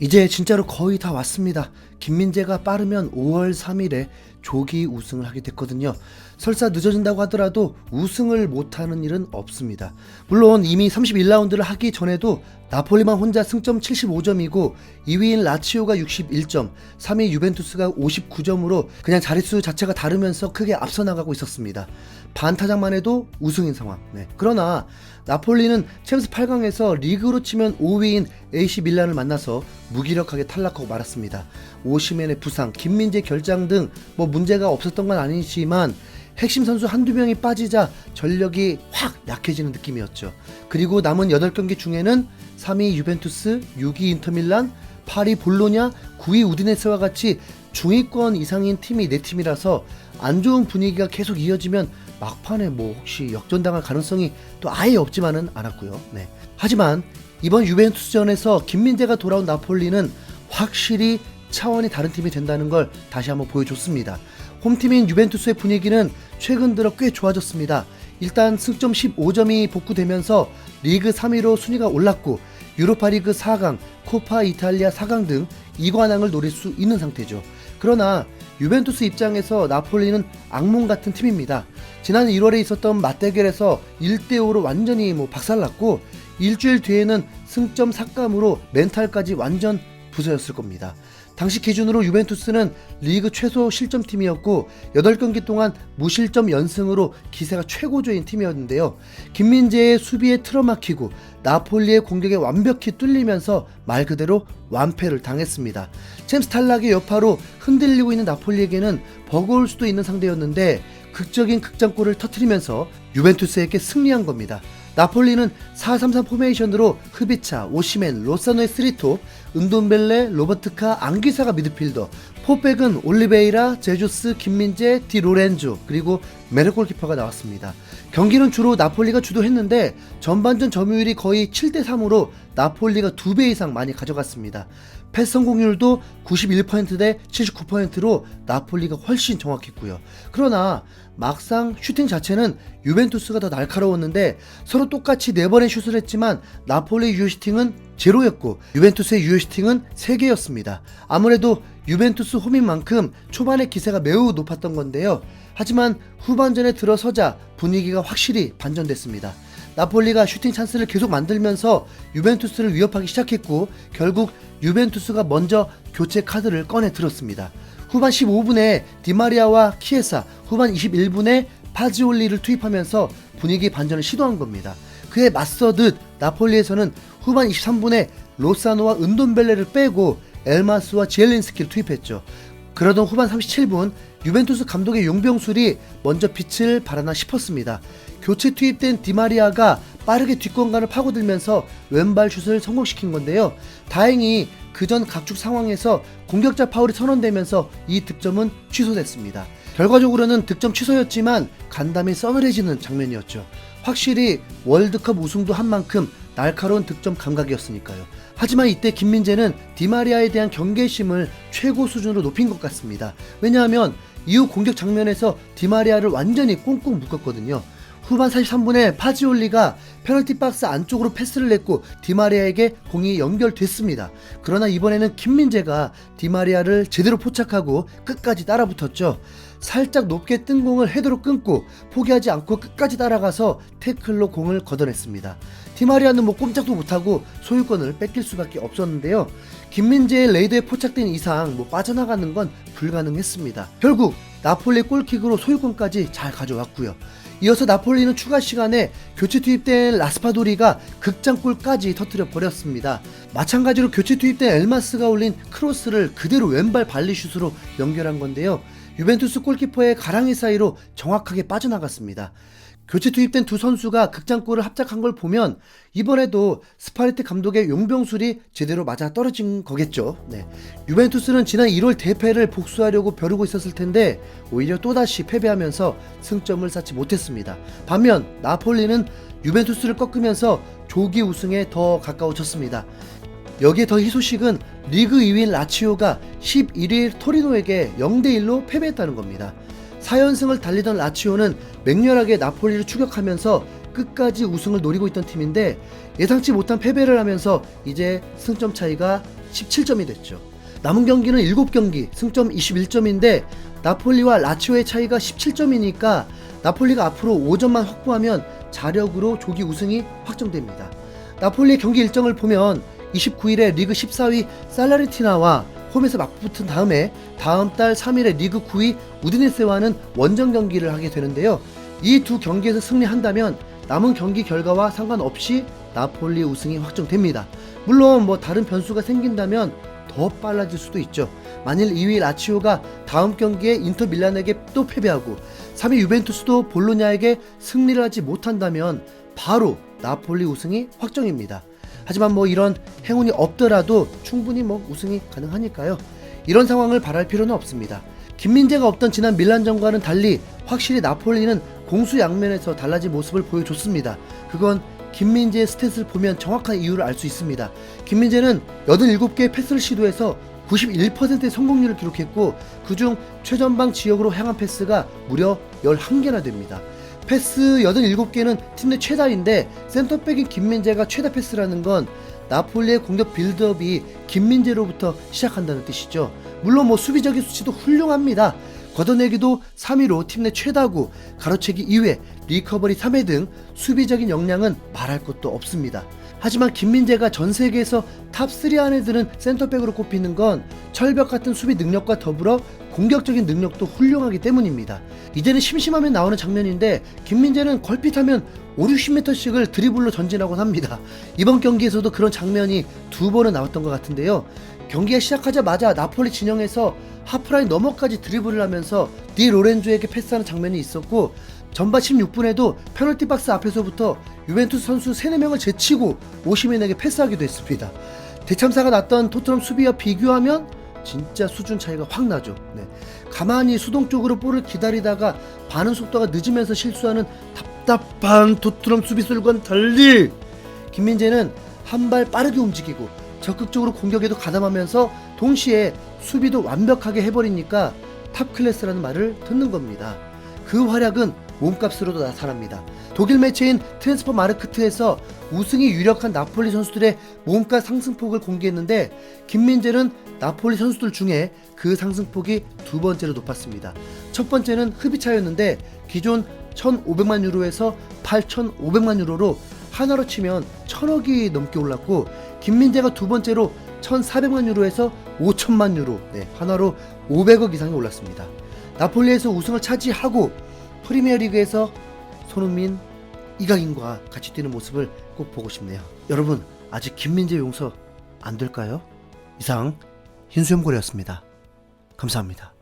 이제 진짜로 거의 다 왔습니다. 김민재가 빠르면 5월 3일에 조기 우승을 하게 됐거든요. 설사 늦어진다고 하더라도 우승을 못하는 일은 없습니다. 물론 이미 31라운드를 하기 전에도 나폴리만 혼자 승점 75점이고 2위인 라치오가 61점, 3위 유벤투스가 59점으로 그냥 자릿수 자체가 다르면서 크게 앞서 나가고 있었습니다. 반타작만 해도 우승인 상황. 그러나 나폴리는 챔스 8강에서 리그로 치면 5위인 AC 밀란을 만나서 무기력하게 탈락하고 말았습니다. 오시멘의 부상, 김민재 결장 등 문제가 없었던 건 아니지만 핵심 선수 한두 명이 빠지자 전력이 확 약해지는 느낌이었죠. 그리고 남은 8경기 중에는 3위 유벤투스, 6위 인터밀란, 8위 볼로냐, 9위 우디네스와 같이 중위권 이상인 팀이 4팀이라서 안 좋은 분위기가 계속 이어지면 막판에 혹시 역전당할 가능성이 또 아예 없지만은 않았고요. 하지만 이번 유벤투스전에서 김민재가 돌아온 나폴리는 확실히 차원이 다른 팀이 된다는 걸 다시 한번 보여줬습니다. 홈팀인 유벤투스의 분위기는 최근 들어 꽤 좋아졌습니다. 일단 승점 15점이 복구되면서 리그 3위로 순위가 올랐고 유로파리그 4강, 코파 이탈리아 4강 등 2관왕을 노릴 수 있는 상태죠. 그러나 유벤투스 입장에서 나폴리는 악몽 같은 팀입니다. 지난 1월에 있었던 맞대결에서 1대5로 완전히 박살났고 일주일 뒤에는 승점 삭감으로 멘탈까지 완전 부서졌을 겁니다. 당시 기준으로 유벤투스는 리그 최소 실점팀이었고 8경기 동안 무실점 연승으로 기세가 최고조인 팀이었는데요. 김민재의 수비에 틀어막히고 나폴리의 공격에 완벽히 뚫리면서 말 그대로 완패를 당했습니다. 챔스 탈락의 여파로 흔들리고 있는 나폴리에게는 버거울 수도 있는 상대였는데 극적인 극장골을 터뜨리면서 유벤투스에게 승리한 겁니다. 나폴리는 4-3-3 포메이션으로 흐비차, 오시멘, 로사노의 3톱, 은돈벨레, 로버트카, 앙기사가 미드필더, 포백은 올리베이라, 제주스, 김민재, 디로렌조, 그리고 메르 골키퍼가 나왔습니다. 경기는 주로 나폴리가 주도했는데 전반전 점유율이 거의 7대3으로 나폴리가 2배 이상 많이 가져갔습니다. 패스 성공률도 91%대 79%로 나폴리가 훨씬 정확했고요. 그러나 막상 슈팅 자체는 유벤투스가 더 날카로웠는데 서로 똑같이 4번의 슛을 했지만 나폴리 유효슈팅은 제로였고 유벤투스의 유효슈팅은 3개였습니다. 아무래도 유벤투스 홈인 만큼 초반의 기세가 매우 높았던 건데요. 하지만 후반전에 들어서자 분위기가 확실히 반전됐습니다. 나폴리가 슈팅 찬스를 계속 만들면서 유벤투스를 위협하기 시작했고 결국 유벤투스가 먼저 교체 카드를 꺼내 들었습니다. 후반 15분에 디마리아와 키에사, 후반 21분에 파지올리를 투입하면서 분위기 반전을 시도한 겁니다. 그에 맞서듯 나폴리에서는 후반 23분에 로사노와 은돈벨레를 빼고 엘마스와 지엘린스키를 투입했죠. 그러던 후반 37분 유벤투스 감독의 용병술이 먼저 빛을 발하나 싶었습니다. 교체 투입된 디마리아가 빠르게 뒷공간을 파고들면서 왼발 슛을 성공시킨 건데요. 다행히 그전 각축 상황에서 공격자 파울이 선언되면서 이 득점은 취소됐습니다. 결과적으로는 득점 취소였지만 간담이 서늘해지는 장면이었죠. 확실히 월드컵 우승도 한 만큼 날카로운 득점 감각이었으니까요. 하지만 이때 김민재는 디마리아에 대한 경계심을 최고 수준으로 높인 것 같습니다. 왜냐하면 이후 공격 장면에서 디마리아를 완전히 꽁꽁 묶었거든요. 후반 43분에 파지올리가 페널티 박스 안쪽으로 패스를 냈고 디마리아에게 공이 연결됐습니다. 그러나 이번에는 김민재가 디마리아를 제대로 포착하고 끝까지 따라붙었죠. 살짝 높게 뜬 공을 헤더로 끊고 포기하지 않고 끝까지 따라가서 태클로 공을 걷어냈습니다. 디마리아는 꼼짝도 못하고 소유권을 뺏길 수밖에 없었는데요. 김민재의 레이더에 포착된 이상 빠져나가는 건 불가능했습니다. 결국 나폴리 골킥으로 소유권까지 잘 가져왔고요. 이어서 나폴리는 추가 시간에 교체 투입된 라스파도리가 극장골까지 터뜨려 버렸습니다. 마찬가지로 교체 투입된 엘마스가 올린 크로스를 그대로 왼발 발리슛으로 연결한 건데요. 유벤투스 골키퍼의 가랑이 사이로 정확하게 빠져나갔습니다. 교체 투입된 두 선수가 극장골을 합작한 걸 보면 이번에도 스파레티 감독의 용병술이 제대로 맞아 떨어진 거겠죠. 유벤투스는 지난 1월 대패를 복수하려고 벼르고 있었을 텐데 오히려 또다시 패배하면서 승점을 쌓지 못했습니다. 반면 나폴리는 유벤투스를 꺾으면서 조기 우승에 더 가까워졌습니다. 여기에 더 희소식은 리그 2위인 라치오가 11일 토리노에게 0대1로 패배했다는 겁니다. 4연승을 달리던 라치오는 맹렬하게 나폴리를 추격하면서 끝까지 우승을 노리고 있던 팀인데 예상치 못한 패배를 하면서 이제 승점 차이가 17점이 됐죠. 남은 경기는 7경기, 승점 21점인데 나폴리와 라치오의 차이가 17점이니까 나폴리가 앞으로 5점만 확보하면 자력으로 조기 우승이 확정됩니다. 나폴리의 경기 일정을 보면 29일에 리그 14위 살라르티나와 홈에서 맞붙은 다음에 다음 달 3일에 리그 9위 우디네세와는 원정 경기를 하게 되는데요. 이 두 경기에서 승리한다면 남은 경기 결과와 상관없이 나폴리 우승이 확정됩니다. 물론 다른 변수가 생긴다면 더 빨라질 수도 있죠. 만일 2위 라치오가 다음 경기에 인터 밀란에게 또 패배하고 3위 유벤투스도 볼로냐에게 승리를 하지 못한다면 바로 나폴리 우승이 확정입니다. 하지만 이런 행운이 없더라도 충분히 우승이 가능하니까요. 이런 상황을 바랄 필요는 없습니다. 김민재가 없던 지난 밀란전과는 달리 확실히 나폴리는 공수양면에서 달라진 모습을 보여줬습니다. 그건 김민재의 스탯을 보면 정확한 이유를 알 수 있습니다. 김민재는 87개의 패스를 시도해서 91%의 성공률을 기록했고 그중 최전방 지역으로 향한 패스가 무려 11개나 됩니다. 패스 87개는 팀 내 최다인데 센터백인 김민재가 최다 패스라는 건 나폴리의 공격 빌드업이 김민재로부터 시작한다는 뜻이죠. 물론 수비적인 수치도 훌륭합니다. 걷어내기도 3위로 팀 내 최다고 가로채기 2회, 리커버리 3회 등 수비적인 역량은 말할 것도 없습니다. 하지만 김민재가 전 세계에서 탑3 안에 드는 센터백으로 꼽히는 건 철벽 같은 수비 능력과 더불어 공격적인 능력도 훌륭하기 때문입니다. 이제는 심심하면 나오는 장면인데 김민재는 걸핏하면 50-60m씩을 드리블로 전진하곤 합니다. 이번 경기에서도 그런 장면이 2번은 나왔던 것 같은데요. 경기가 시작하자마자 나폴리 진영에서 하프라인 너머까지 드리블을 하면서 디 로렌조에게 패스하는 장면이 있었고 전반 16분에도 페널티 박스 앞에서부터 유벤투스 선수 3-4명을 제치고 오시멘에게 패스하기도 했습니다. 대참사가 났던 토트넘 수비와 비교하면 진짜 수준 차이가 확 나죠. 가만히 수동 쪽으로 볼을 기다리다가 반응 속도가 늦으면서 실수하는 답답한 토트넘 수비수들과는 달리 김민재는 한 발 빠르게 움직이고 적극적으로 공격에도 가담하면서 동시에 수비도 완벽하게 해버리니까 탑클래스라는 말을 듣는 겁니다. 그 활약은 몸값으로도 나타납니다. 독일 매체인 트랜스퍼 마르크트에서 우승이 유력한 나폴리 선수들의 몸값 상승폭을 공개했는데 김민재는 나폴리 선수들 중에 그 상승폭이 2번째로 높았습니다. 첫 번째는 흐비차였는데 기존 1,500만 유로에서 8,500만 유로로 하나로 치면 1,000억이 넘게 올랐고 김민재가 2번째로 1,400만 유로에서 5천만 유로, 하나로 500억 이상이 올랐습니다. 나폴리에서 우승을 차지하고 프리미어리그에서 손흥민, 이강인과 같이 뛰는 모습을 꼭 보고 싶네요. 여러분, 아직 김민재 용서 안 될까요? 이상 흰수염고래였습니다. 감사합니다.